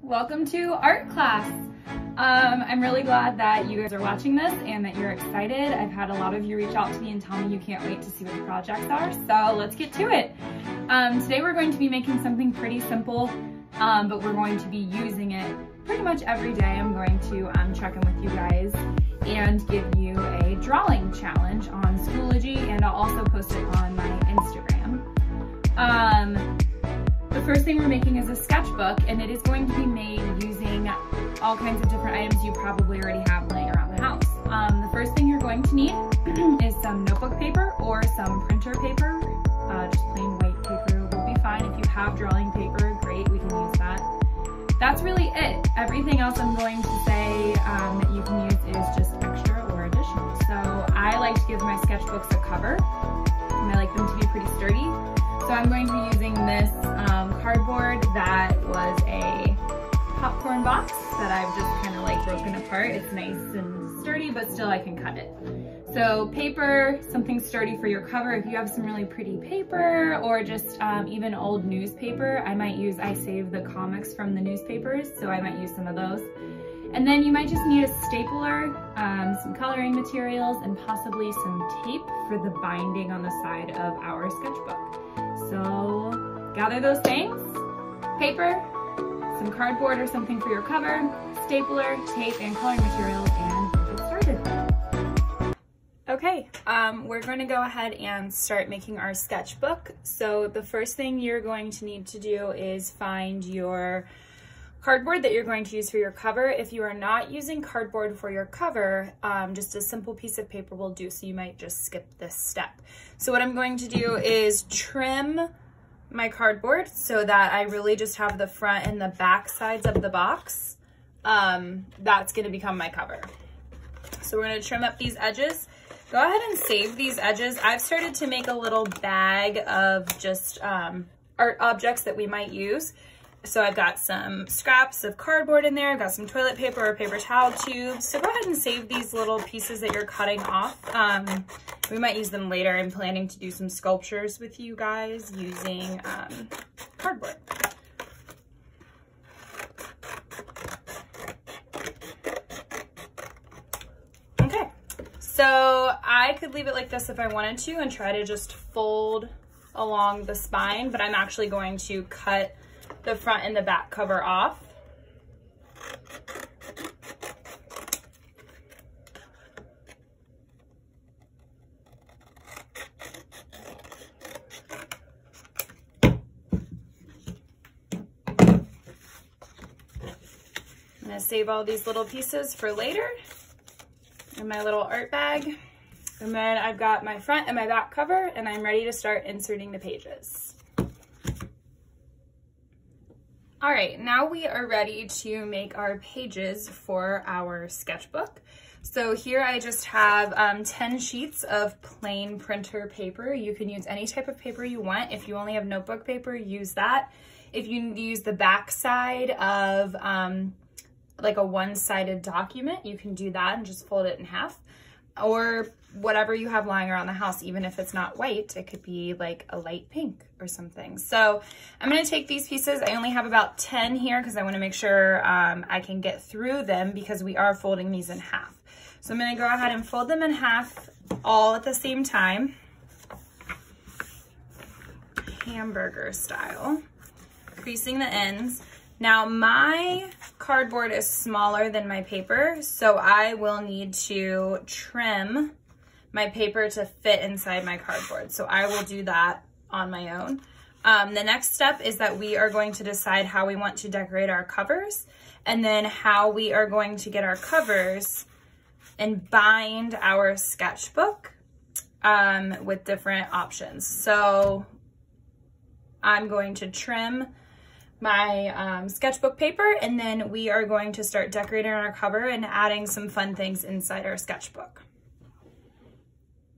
Welcome to art class. I'm really glad that you guys are watching this and that you're excited. I've had a lot of you reach out to me and tell me you can't wait to see what the projects are, so let's get to it. Today we're going to be making something pretty simple, but we're going to be using it pretty much every day. I'm going to check in with you guys and give you a drawing challenge on Schoology, and I'll also post it on my Instagram. The first thing we're making is a sketchbook, and it is going to be made using all kinds of different items you probably already have laying around the house. The first thing you're going to need is some notebook paper or some printer paper. Just plain white paper will be fine. If you have drawing paper, great, we can use that. That's really it. Everything else I'm going to say that you can use is just extra or additional. So I like to give my sketchbooks a cover, and I like them to be pretty sturdy. So I'm going to be using this cardboard that was a popcorn box that I've just kind of like broken apart. It's nice and sturdy, but still I can cut it. So paper, something sturdy for your cover. If you have some really pretty paper or just even old newspaper, I save the comics from the newspapers, so I might use some of those. And then you might just need a stapler, some coloring materials, and possibly some tape for the binding on the side of our sketchbook. So gather those things: paper, some cardboard or something for your cover, stapler, tape, and coloring materials, and get started. Okay, we're going to go ahead and start making our sketchbook. So the first thing you're going to need to do is find your cardboard that you're going to use for your cover. If you are not using cardboard for your cover, just a simple piece of paper will do, so you might just skip this step. So what I'm going to do is trim my cardboard so that I really just have the front and the back sides of the box. That's going to become my cover. So we're going to trim up these edges. Go ahead and save these edges. I've started to make a little bag of just art objects that we might use. So I've got some scraps of cardboard in there. I've got some toilet paper or paper towel tubes. So go ahead and save these little pieces that you're cutting off. We might use them later. I'm planning to do some sculptures with you guys using cardboard. Okay, so I could leave it like this if I wanted to and try to just fold along the spine, but I'm actually going to cut the front and the back cover off. I'm gonna save all these little pieces for later in my little art bag. And then I've got my front and my back cover, and I'm ready to start inserting the pages. All right, now we are ready to make our pages for our sketchbook. So here I just have 10 sheets of plain printer paper. You can use any type of paper you want. If you only have notebook paper, use that. If you use the back side of like a one-sided document, you can do that and just fold it in half. Or whatever you have lying around the house, even if it's not white, it could be like a light pink or something. So I'm gonna take these pieces. I only have about 10 here because I wanna make sure I can get through them because we are folding these in half. So I'm gonna go ahead and fold them in half all at the same time, hamburger style, creasing the ends. Now my cardboard is smaller than my paper, so I will need to trim my paper to fit inside my cardboard. So I will do that on my own. The next step is that we are going to decide how we want to decorate our covers, and then how we are going to get our covers and bind our sketchbook with different options. So I'm going to trim my sketchbook paper, and then we are going to start decorating our cover and adding some fun things inside our sketchbook.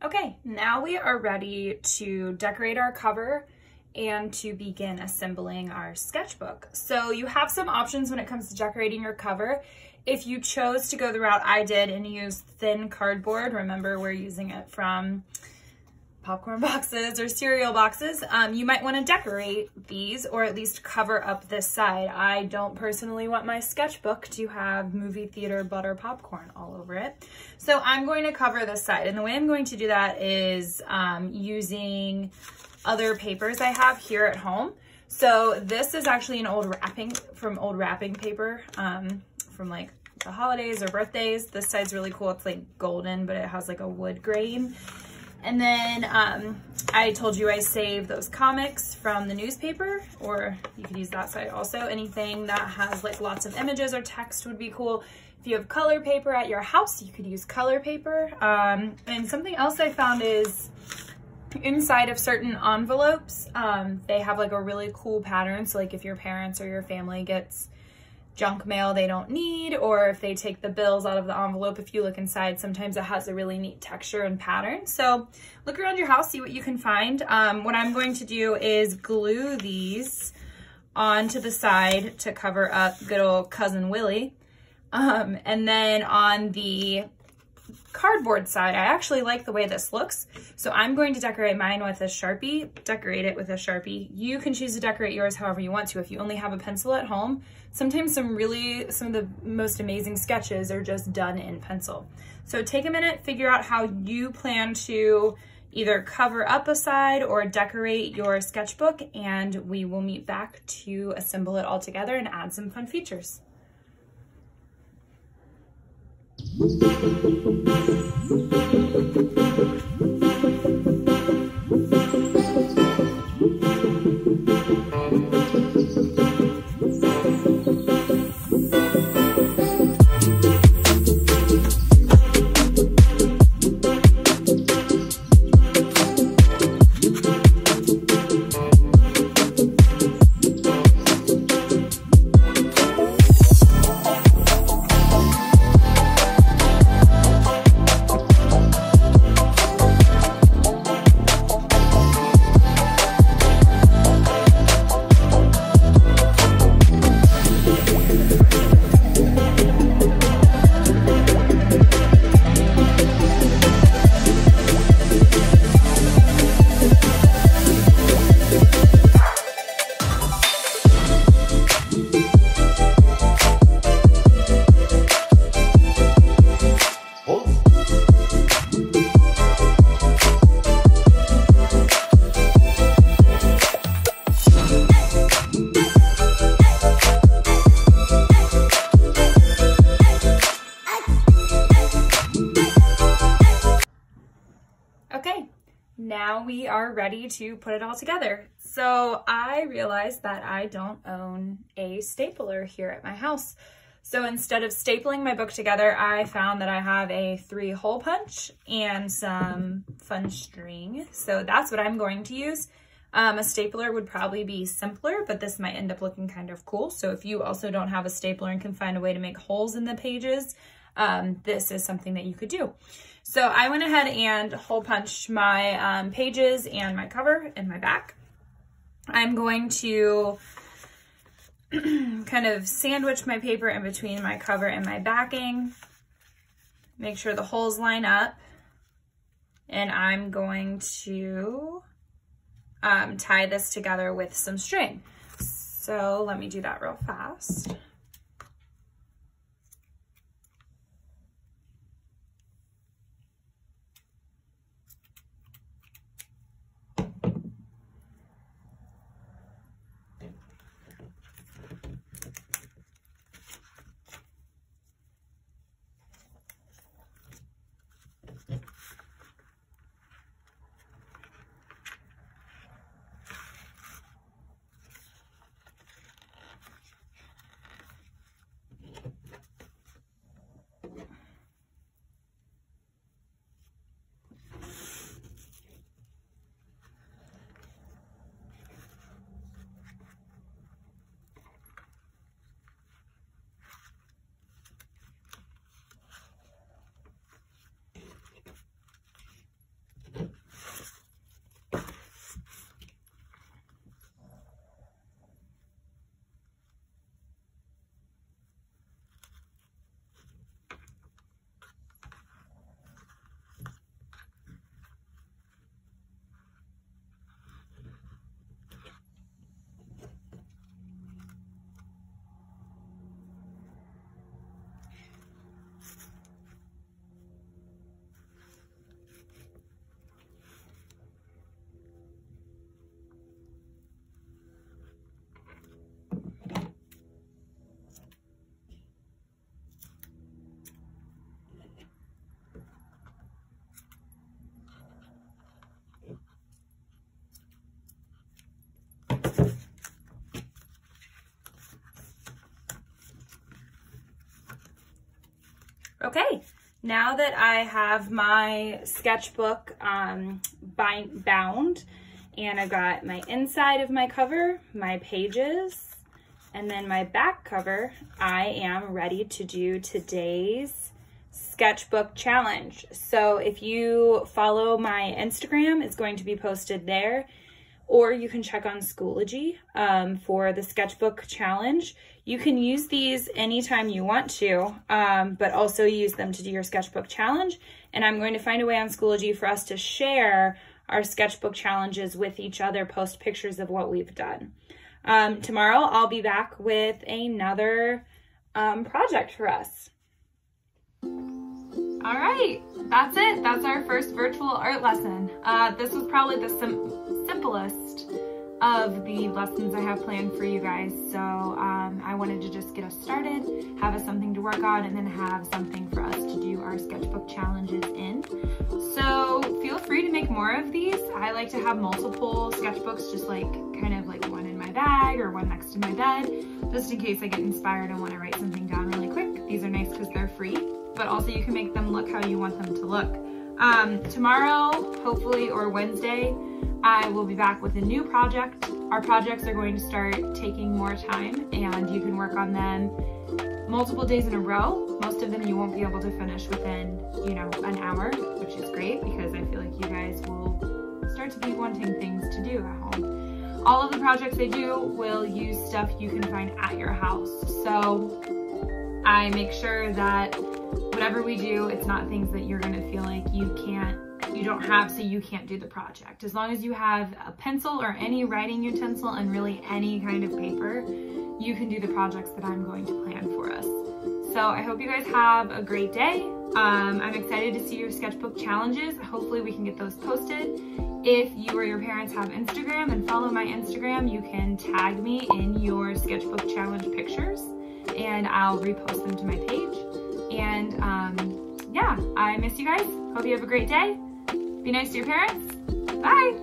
Okay, now we are ready to decorate our cover and to begin assembling our sketchbook. So you have some options when it comes to decorating your cover. If you chose to go the route I did and use thin cardboard, remember we're using it from popcorn boxes or cereal boxes, you might want to decorate these or at least cover up this side. I don't personally want my sketchbook to have movie theater butter popcorn all over it. So I'm going to cover this side. And the way I'm going to do that is using other papers I have here at home. So this is actually an old wrapping paper from like the holidays or birthdays. This side's really cool. It's like golden, but it has like a wood grain. And then I told you I saved those comics from the newspaper, or you could use that side also. Anything that has like lots of images or text would be cool. If you have color paper at your house, you could use color paper. And something else I found is inside of certain envelopes, they have like a really cool pattern. So like if your parents or your family gets junk mail they don't need, or if they take the bills out of the envelope, if you look inside, sometimes it has a really neat texture and pattern. So look around your house, see what you can find. What I'm going to do is glue these onto the side to cover up good old cousin Willie. And then on the cardboard side, I actually like the way this looks. So I'm going to decorate mine with a Sharpie, decorate it with a Sharpie. You can choose to decorate yours however you want to. If you only have a pencil at home, sometimes some of the most amazing sketches are just done in pencil. So take a minute, figure out how you plan to either cover up a side or decorate your sketchbook, and we will meet back to assemble it all together and add some fun features. Now we are ready to put it all together. So I realized that I don't own a stapler here at my house. So instead of stapling my book together, I found that I have a 3-hole punch and some fun string. So that's what I'm going to use. A stapler would probably be simpler, but this might end up looking kind of cool. So if you also don't have a stapler and can find a way to make holes in the pages, this is something that you could do. So I went ahead and hole punched my pages and my cover and my back. I'm going to kind of sandwich my paper in between my cover and my backing. Make sure the holes line up. And I'm going to tie this together with some string. So let me do that real fast. Okay, now that I have my sketchbook bound, and I've got my inside of my cover, my pages, and then my back cover, I am ready to do today's sketchbook challenge. So if you follow my Instagram, it's going to be posted there, or you can check on Schoology for the sketchbook challenge. You can use these anytime you want to, but also use them to do your sketchbook challenge. And I'm going to find a way on Schoology for us to share our sketchbook challenges with each other, post pictures of what we've done. Tomorrow I'll be back with another project for us. All right, that's it. That's our first virtual art lesson. This was probably the simplest of the lessons I have planned for you guys. So I wanted to just get us started, have us something to work on, and then have something for us to do our sketchbook challenges in. So feel free to make more of these. I like to have multiple sketchbooks, just like kind of like one in my bag or one next to my bed, just in case I get inspired and want to write something down really quick. These are nice because they're free, but also you can make them look how you want them to look. Tomorrow, hopefully, or Wednesday, I will be back with a new project. Our projects are going to start taking more time, and you can work on them multiple days in a row. Most of them you won't be able to finish within, you know, an hour, which is great because I feel like you guys will start to be wanting things to do at home. All of the projects I do will use stuff you can find at your house. So I make sure that whatever we do, it's not things that you're gonna feel like you don't have, so you can't do the project. As long as you have a pencil or any writing utensil and really any kind of paper, you can do the projects that I'm going to plan for us. So I hope you guys have a great day. I'm excited to see your sketchbook challenges. Hopefully we can get those posted. If you or your parents have Instagram and follow my Instagram, you can tag me in your sketchbook challenge pictures and I'll repost them to my page. And yeah, I miss you guys. Hope you have a great day. Be nice to your parents. Bye.